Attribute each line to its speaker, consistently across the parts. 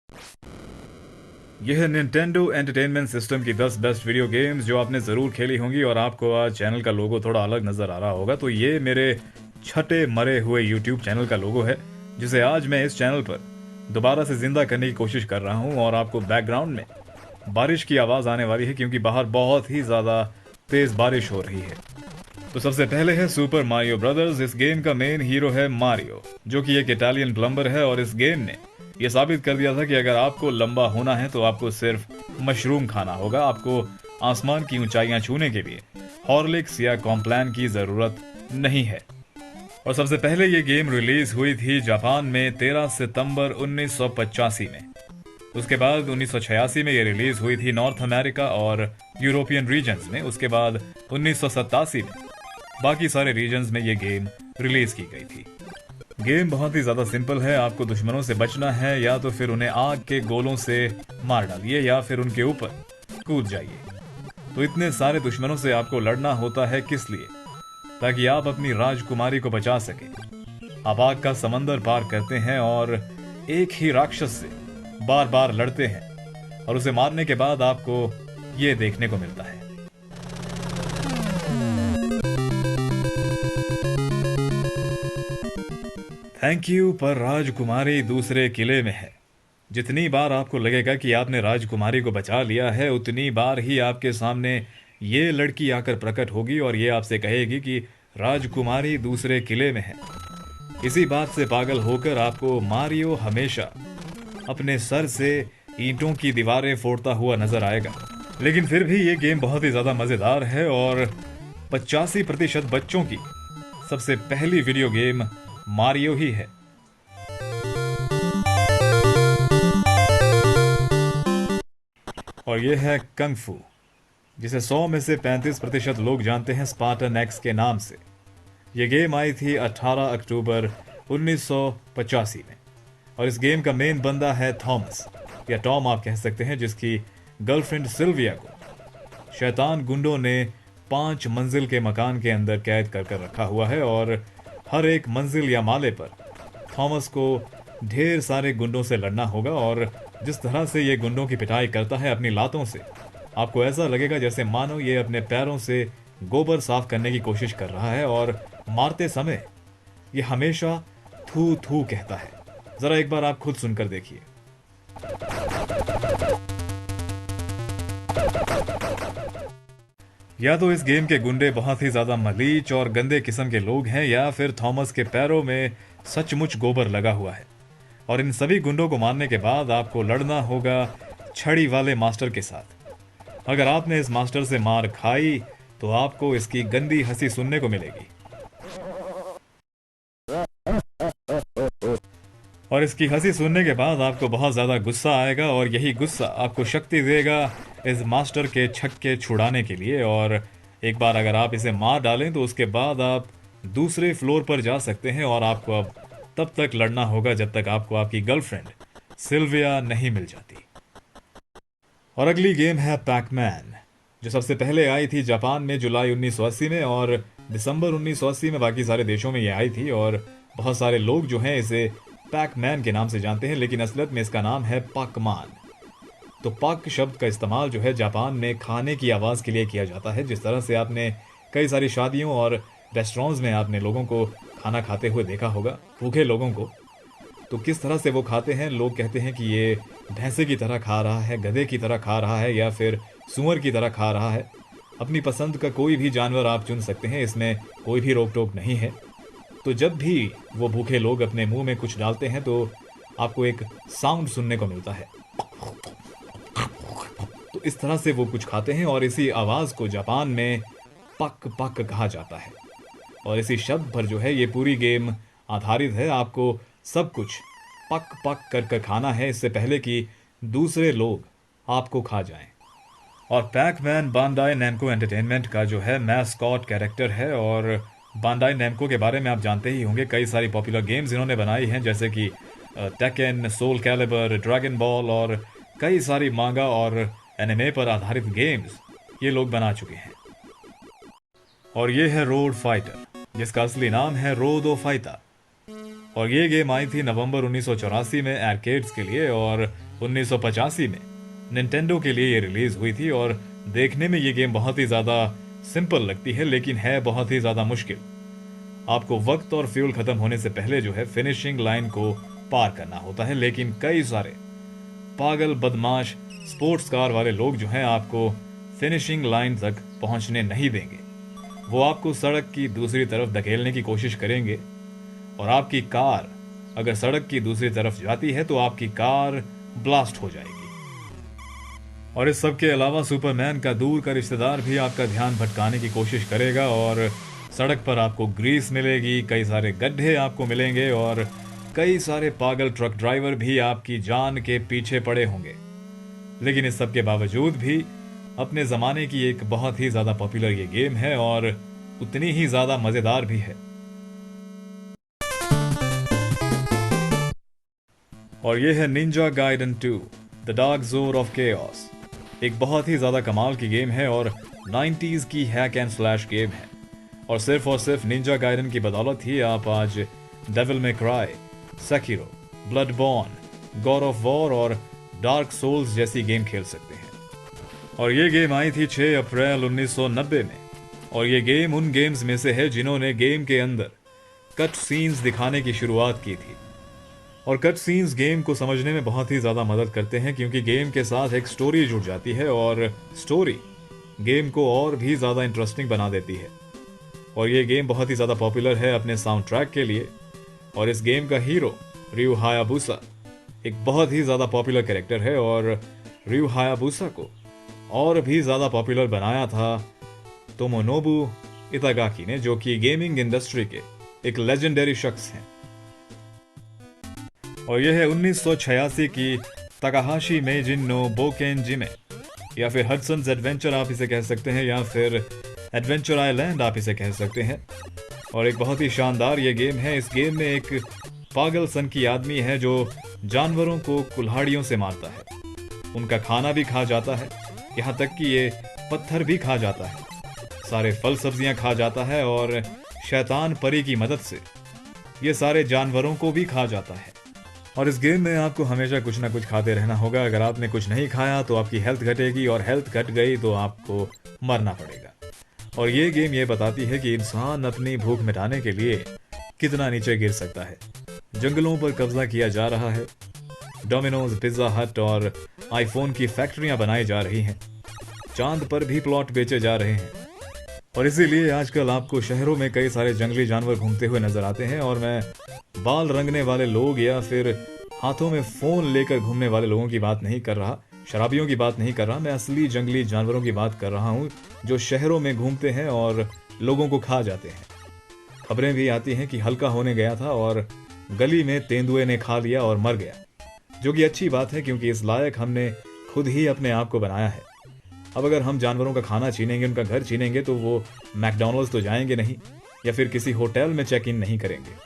Speaker 1: यह है Nintendo entertainment system की 10 बेस्ट वीडियो गेम्स जो आपने ज़रूर खेली होंगी। और आपको आज चैनल का लोगो थोड़ा अलग नज़र आ रहा होगा, तो ये मेरे छठे मरे हुए यूट्यूब चैनल का लोगो है, जिसे आज मैं इस चैनल पर दोबारा से ज़िंदा करने की कोशिश कर रहा हूँ। और आपको बैकग्राउंड में बारिश की आवाज़ आने वाली है, क्योंकि बाहर बहुत ही ज़्यादा तेज़ बारिश हो रही है। तो सबसे पहले है सुपर मारियो ब्रदर्स। इस गेम का मेन हीरो है मारियो, जो कि एक इटालियन प्लम्बर है। और इस गेम ने यह साबित कर दिया था कि अगर आपको लंबा होना है तो आपको सिर्फ मशरूम खाना होगा। आपको आसमान की ऊंचाइयां छूने के लिए हॉर्लिक्स या कॉम्प्लान की जरूरत नहीं है। और सबसे पहले ये गेम रिलीज हुई थी जापान में 13 सितंबर 1985 में। उसके बाद 1986 में ये रिलीज हुई थी नॉर्थ अमेरिका और यूरोपियन रीजन्स में। उसके बाद 1987 में बाकी सारे रीजन्स में ये गेम रिलीज की गई थी। गेम बहुत ही ज्यादा सिंपल है। आपको दुश्मनों से बचना है, या तो फिर उन्हें आग के गोलों से मार डालिए या फिर उनके ऊपर कूद जाइए। तो इतने सारे दुश्मनों से आपको लड़ना होता है किस लिए? ताकि आप अपनी राजकुमारी को बचा सके। आप आग का समंदर पार करते हैं और एक ही राक्षस से बार बार लड़ते हैं, और उसे मारने के बाद आपको ये देखने को मिलता है। थैंक यू पर राजकुमारी दूसरे किले में है। जितनी बार आपको लगेगा कि आपने राजकुमारी को बचा लिया है, उतनी बार ही आपके सामने ये लड़की आकर प्रकट होगी और ये आपसे कहेगी कि राजकुमारी दूसरे किले में है। इसी बात से पागल होकर आपको मारियो हमेशा अपने सर से ईंटों की दीवारें फोड़ता हुआ नजर आएगा। लेकिन फिर भी ये गेम बहुत ही ज्यादा मजेदार है, और 85% बच्चों की सबसे पहली वीडियो गेम मारियो ही है। और ये है कंग फू, जिसे 100 में से 35% लोग जानते हैं स्पार्टन एक्स के नाम से। ये गेम आई थी 18 अक्टूबर 1985 में। और इस गेम का मेन बंदा है थॉमस, या टॉम आप कह सकते हैं, जिसकी गर्लफ्रेंड सिल्विया को शैतान गुंडों ने 5 मंजिल के मकान के अंदर कैद कर रखा हुआ है। और हर एक मंजिल या माले पर थॉमस को ढेर सारे गुंडों से लड़ना होगा। और जिस तरह से ये गुंडों की पिटाई करता है अपनी लातों से, आपको ऐसा लगेगा जैसे मानो ये अपने पैरों से गोबर साफ करने की कोशिश कर रहा है। और मारते समय ये हमेशा थू थू कहता है। जरा एक बार आप खुद सुनकर देखिए। या तो इस गेम के गुंडे बहुत ही ज्यादा मलीच और गंदे किस्म के लोग हैं, या फिर थॉमस के पैरों में सचमुच गोबर लगा हुआ है। और इन सभी गुंडों को मारने के बाद आपको लड़ना होगा छड़ी वाले मास्टर के साथ। अगर आपने इस मास्टर से मार खाई तो आपको इसकी गंदी हंसी सुनने को मिलेगी। और इसकी हंसी सुनने के बाद आपको बहुत ज़्यादा गुस्सा आएगा, और यही गुस्सा आपको शक्ति देगा इस मास्टर के छक्के छुड़ाने के लिए। और एक बार अगर आप इसे मार डालें तो उसके बाद आप दूसरे फ्लोर पर जा सकते हैं। और आपको अब तब तक लड़ना होगा जब तक आपको आपकी गर्लफ्रेंड सिल्विया नहीं मिल जाती। और अगली गेम है पैकमैन, जो सबसे पहले आई थी जापान में जुलाई 1980 में, और दिसंबर 1980 में बाकी सारे देशों में ये आई थी। और बहुत सारे लोग जो हैं इसे पैकमैन के नाम से जानते हैं, लेकिन असलियत में इसका नाम है पाकमान। तो पाक शब्द का इस्तेमाल जो है जापान में खाने की आवाज़ के लिए किया जाता है। जिस तरह से आपने कई सारी शादियों और रेस्टोरेंट्स में आपने लोगों को खाना खाते हुए देखा होगा, भूखे लोगों को, तो किस तरह से वो खाते हैं। लोग कहते हैं कि ये भैंसे की तरह खा रहा है, गधे की तरह खा रहा है, या फिर सूअर की तरह खा रहा है। अपनी पसंद का कोई भी जानवर आप चुन सकते हैं, इसमें कोई भी रोक टोक नहीं है। तो जब भी वो भूखे लोग अपने मुंह में कुछ डालते हैं तो आपको एक साउंड सुनने को मिलता है। तो इस तरह से वो कुछ खाते हैं, और इसी आवाज को जापान में पक पक कहा जाता है। और इसी शब्द पर जो है ये पूरी गेम आधारित है। आपको सब कुछ पक पक कर कर खाना है, इससे पहले कि दूसरे लोग आपको खा जाएं। और पैकमैन बांडाई नैमको एंटरटेनमेंट का जो है मैस्कॉट कैरेक्टर है। और बांडाई नैमको के बारे में आप जानते ही होंगे, कई सारी पॉपुलर गेम्स इन्होंने बनाई हैं, जैसे कि Tekken, Soul Calibur, Dragon Ball, और कई सारी मांगा और एनिमे पर आधारित गेम्स ये लोग बना चुके हैं। और ये है रोड फाइटर, जिसका असली नाम है रोदो फाइटा। और ये गेम आई थी नवंबर 1984 में आर्केड्स के लिए, और 1985 में निंटेंडो के लिए ये रिलीज हुई थी। और देखने में ये गेम बहुत ही ज़्यादा सिंपल लगती है, लेकिन है बहुत ही ज़्यादा मुश्किल। आपको वक्त और फ्यूल खत्म होने से पहले जो है फिनिशिंग लाइन को पार करना होता है, लेकिन कई सारे पागल बदमाश स्पोर्ट्स कार वाले लोग जो हैं आपको फिनिशिंग लाइन तक पहुंचने नहीं देंगे। वो आपको सड़क की दूसरी तरफ धकेलने की कोशिश करेंगे, और आपकी कार अगर सड़क की दूसरी तरफ जाती है तो आपकी कार ब्लास्ट हो जाएगी। और इस सब के अलावा सुपरमैन का दूर का रिश्तेदार भी आपका ध्यान भटकाने की कोशिश करेगा, और सड़क पर आपको ग्रीस मिलेगी, कई सारे गड्ढे आपको मिलेंगे, और कई सारे पागल ट्रक ड्राइवर भी आपकी जान के पीछे पड़े होंगे। लेकिन इस सब के बावजूद भी अपने ज़माने की एक बहुत ही ज़्यादा पॉपुलर ये गेम है, और उतनी ही ज़्यादा मज़ेदार भी है। और ये है Ninja Gaiden 2 the Dark Zone of Chaos. एक बहुत ही ज़्यादा कमाल की गेम है और 90s की हैक एंड स्लैश गेम है, और सिर्फ निंजा गाइडन की बदौलत ही आप आज Devil May Cry, Sekiro, Bloodborne, God of War और डार्क सोल्स जैसी गेम खेल सकते हैं। और ये गेम आई थी 6 अप्रैल 1990 में, और ये गेम उन गेम्स में से है जिन्होंने गेम के अंदर कट सीन्स दिखाने की शुरुआत की थी। और कट सीन्स गेम को समझने में बहुत ही ज़्यादा मदद करते हैं, क्योंकि गेम के साथ एक स्टोरी जुड़ जाती है, और स्टोरी गेम को और भी ज़्यादा इंटरेस्टिंग बना देती है। और ये गेम बहुत ही ज़्यादा पॉपुलर है अपने साउंड ट्रैक के लिए, और इस गेम का हीरो रियू हायाबुसा एक बहुत ही ज़्यादा पॉपुलर कैरेक्टर है, और रियू हायाबुसा को और भी ज़्यादा पॉपुलर बनाया था तोमोनोबु इतागाकी ने, जो कि गेमिंग इंडस्ट्री के एक लेजेंडरी शख्स हैं। और यह है 1986 की तकाहाशी मेजिन नो बोकेनजिमे, या फिर हडसन्स एडवेंचर आप इसे कह सकते हैं, या फिर एडवेंचर आइलैंड आप इसे कह सकते हैं। और एक बहुत ही शानदार ये गेम है। इस गेम में एक पागल सन की आदमी है जो जानवरों को कुल्हाड़ियों से मारता है, उनका खाना भी खा जाता है, यहाँ तक कि ये पत्थर भी खा जाता है, सारे फल सब्जियां खा जाता है, और शैतान परी की मदद से ये सारे जानवरों को भी खा जाता है। और इस गेम में आपको हमेशा कुछ ना कुछ खाते रहना होगा। अगर आपने कुछ नहीं खाया तो आपकी हेल्थ घटेगी, और हेल्थ घट गई तो आपको मरना पड़ेगा। और ये गेम ये बताती है कि इंसान अपनी भूख मिटाने के लिए कितना नीचे गिर सकता है। जंगलों पर कब्जा किया जा रहा है, डोमिनोज, पिज्जा हट और आईफोन की फैक्ट्रियां बनाई जा रही हैं, चांद पर भी प्लॉट बेचे जा रहे हैं। और इसीलिए आजकल आपको शहरों में कई सारे जंगली जानवर घूमते हुए नजर आते हैं। और मैं बाल रंगने वाले लोग या फिर हाथों में फोन लेकर घूमने वाले लोगों की बात नहीं कर रहा, शराबियों की बात नहीं कर रहा, मैं असली जंगली जानवरों की बात कर रहा हूँ जो शहरों में घूमते हैं और लोगों को खा जाते हैं। खबरें भी आती हैं कि हल्का होने गया था और गली में तेंदुए ने खा लिया और मर गया, जो कि अच्छी बात है क्योंकि इस लायक हमने खुद ही अपने आप को बनाया है। अब अगर हम जानवरों का खाना छीनेंगे, उनका घर छीनेंगे, तो वो मैकडॉनल्ड्स तो जाएंगे नहीं, या फिर किसी होटल में चेक इन नहीं करेंगे।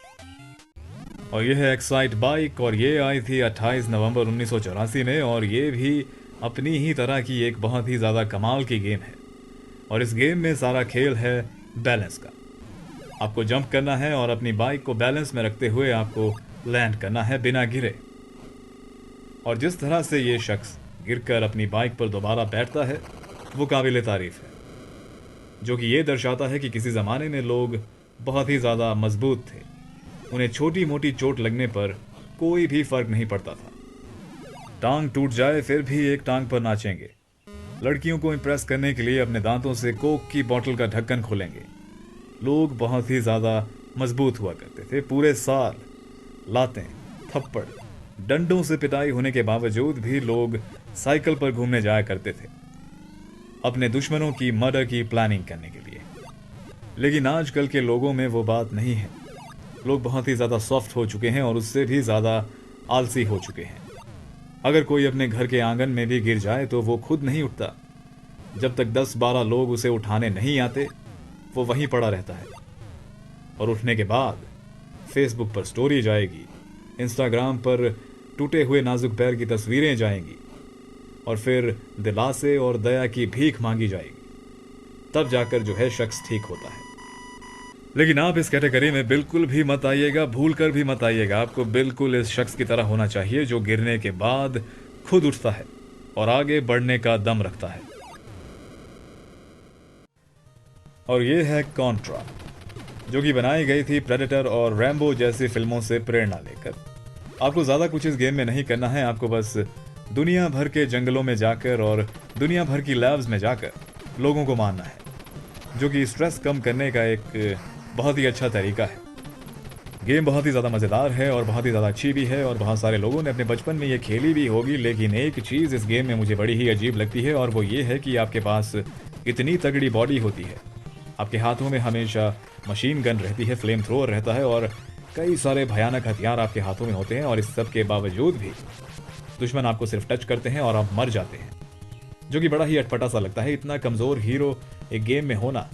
Speaker 1: और ये है एक्साइट बाइक, और ये आई थी 28 नवंबर 1984 में, और ये भी अपनी ही तरह की एक बहुत ही ज़्यादा कमाल की गेम है। और इस गेम में सारा खेल है बैलेंस का। आपको जंप करना है और अपनी बाइक को बैलेंस में रखते हुए आपको लैंड करना है बिना गिरे। और जिस तरह से ये शख्स गिरकर अपनी बाइक पर दोबारा बैठता है वो काबिल तारीफ है, जो कि ये दर्शाता है कि किसी ज़माने में लोग बहुत ही ज़्यादा मजबूत थे, उन्हें छोटी मोटी चोट लगने पर कोई भी फर्क नहीं पड़ता था। टांग टूट जाए फिर भी एक टांग पर नाचेंगे, लड़कियों को इम्प्रेस करने के लिए अपने दांतों से कोक की बोतल का ढक्कन खोलेंगे। लोग बहुत ही ज़्यादा मजबूत हुआ करते थे। पूरे साल लातें, थप्पड़, डंडों से पिटाई होने के बावजूद भी लोग साइकिल पर घूमने जाया करते थे अपने दुश्मनों की मर्डर की प्लानिंग करने के लिए। लेकिन आजकल के लोगों में वो बात नहीं है। लोग बहुत ही ज़्यादा सॉफ्ट हो चुके हैं और उससे भी ज़्यादा आलसी हो चुके हैं। अगर कोई अपने घर के आंगन में भी गिर जाए तो वो खुद नहीं उठता। जब तक 10-12 लोग उसे उठाने नहीं आते वो वहीं पड़ा रहता है। और उठने के बाद फेसबुक पर स्टोरी जाएगी, इंस्टाग्राम पर टूटे हुए नाजुक पैर की तस्वीरें जाएंगी, और फिर दिलासे और दया की भीख मांगी जाएगी। तब जाकर जो है शख्स ठीक होता है। लेकिन आप इस कैटेगरी में बिल्कुल भी मत आइएगा, भूल कर भी मत आइएगा। आपको बिल्कुल इस शख्स की तरह होना चाहिए जो गिरने के बाद खुद उठता है और आगे बढ़ने का दम रखता है। और ये है कॉन्ट्रा, जो कि बनाई गई थी प्रेडेटर और रैम्बो जैसी फिल्मों से प्रेरणा लेकर। आपको ज़्यादा कुछ इस गेम में नहीं करना है, आपको बस दुनिया भर के जंगलों में जाकर और दुनिया भर की लैब्स में जाकर लोगों को मारना है, जो कि स्ट्रेस कम करने का एक बहुत ही अच्छा तरीका है। गेम बहुत ही ज़्यादा मज़ेदार है और बहुत ही ज़्यादा अच्छी भी है और बहुत सारे लोगों ने अपने बचपन में ये खेली भी होगी। लेकिन एक चीज़ इस गेम में मुझे बड़ी ही अजीब लगती है और वो ये है कि आपके पास इतनी तगड़ी बॉडी होती है, आपके हाथों में हमेशा मशीन गन रहती है, फ्लेम थ्रोअर रहता है और कई सारे भयानक हथियार आपके हाथों में होते हैं, और इस सब के बावजूद भी दुश्मन आपको सिर्फ टच करते हैं और आप मर जाते हैं, जो कि बड़ा ही अटपटा सा लगता है। इतना कमज़ोर हीरो एक गेम में होना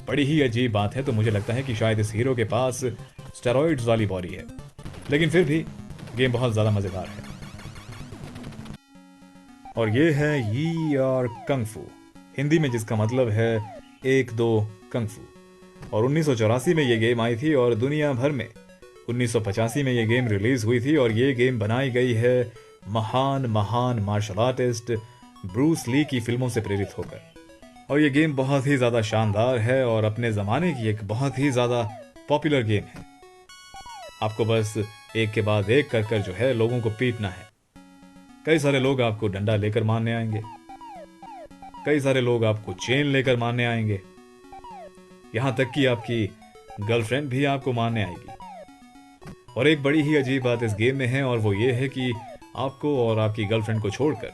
Speaker 1: बड़ी ही अजीब बात है। तो मुझे लगता है कि शायद इस हीरो के पास स्टेरॉइड्स वाली बॉडी है, लेकिन फिर भी गेम बहुत ज़्यादा मज़ेदार है। और ये है यी और कंग फू, हिंदी में जिसका मतलब है 1-2 कंग फू। और 1984 में ये गेम आई थी और दुनिया भर में 1985 में ये गेम रिलीज हुई थी। और ये गेम बनाई गई है महान महान मार्शल आर्टिस्ट ब्रूस ली की फिल्मों से प्रेरित होकर। और ये गेम बहुत ही ज़्यादा शानदार है और अपने ज़माने की एक बहुत ही ज़्यादा पॉपुलर गेम है। आपको बस एक के बाद एक कर कर जो है लोगों को पीटना है। कई सारे लोग आपको डंडा लेकर मारने आएंगे, कई सारे लोग आपको चेन लेकर मारने आएंगे, यहां तक कि आपकी गर्लफ्रेंड भी आपको मारने आएगी। और एक बड़ी ही अजीब बात इस गेम में है और वो ये है कि आपको और आपकी गर्लफ्रेंड को छोड़कर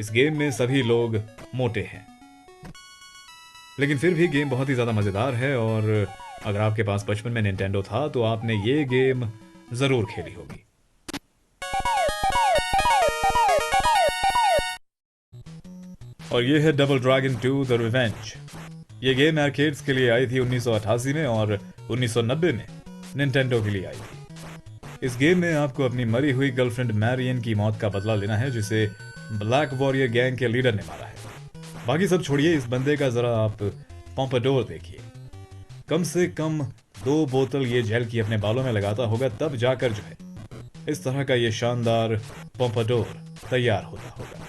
Speaker 1: इस गेम में सभी लोग मोटे हैं। लेकिन फिर भी गेम बहुत ही ज़्यादा मज़ेदार है और अगर आपके पास बचपन में निंटेंडो था तो आपने ये गेम ज़रूर खेली होगी। और ये है डबल ड्रैगन 2 द रिवेंज। ये गेम आर्केड्स के लिए आई थी 1988 में और 1990 में निंटेंडो के लिए आई थी। इस गेम में आपको अपनी मरी हुई गर्लफ्रेंड मैरियन की मौत का बदला लेना है, जिसे ब्लैक वॉरियर गैंग के लीडर ने मारा है। बाकी सब छोड़िए, इस बंदे का जरा आप पोम्पाडोर देखिए। कम से कम 2 बोतल ये जेल की अपने बालों में लगाता होगा, तब जाकर जो है इस तरह का ये शानदार पोम्पाडोर तैयार होता होगा।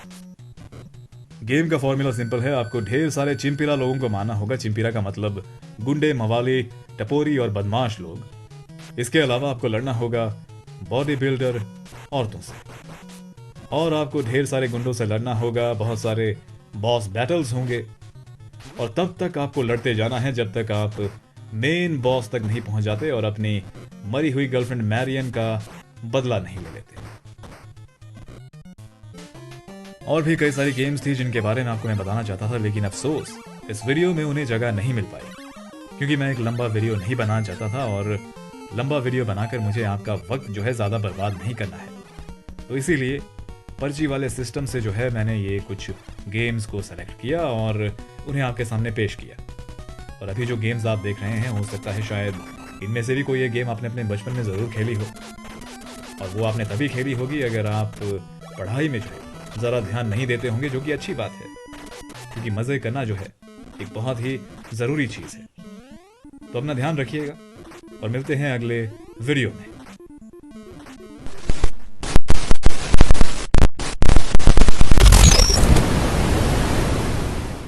Speaker 1: गेम का फॉर्मूला सिंपल है, आपको ढेर सारे चिंपिरा लोगों को मारना होगा। चिंपिरा का मतलब गुंडे, मवाली, टपोरी और बदमाश लोग। इसके अलावा आपको लड़ना होगा बॉडी बिल्डर औरतों से, और आपको ढेर सारे गुंडों से लड़ना होगा। बहुत सारे बॉस बैटल्स होंगे और तब तक आपको लड़ते जाना है जब तक आप मेन बॉस तक नहीं पहुंच जाते और अपनी मरी हुई गर्लफ्रेंड मैरियन का बदला नहीं ले लेते। और भी कई सारी गेम्स थी जिनके बारे में आपको मैं बताना चाहता था, लेकिन अफसोस इस वीडियो में उन्हें जगह नहीं मिल पाई, क्योंकि मैं एक लंबा वीडियो नहीं बनाना चाहता था और लंबा वीडियो बनाकर मुझे आपका वक्त जो है ज़्यादा बर्बाद नहीं करना है। तो इसीलिए पर्ची वाले सिस्टम से जो है मैंने ये कुछ गेम्स को सेलेक्ट किया और उन्हें आपके सामने पेश किया। और अभी जो गेम्स आप देख रहे हैं, हो सकता है शायद इनमें से भी कोई ये गेम आपने अपने बचपन में ज़रूर खेली हो, और वो आपने तभी खेली होगी अगर आप पढ़ाई में जो है ज़रा ध्यान नहीं देते होंगे, जो कि अच्छी बात है, क्योंकि मज़े करना जो है एक बहुत ही ज़रूरी चीज़ है। तो अपना ध्यान रखिएगा और मिलते हैं अगले वीडियो में।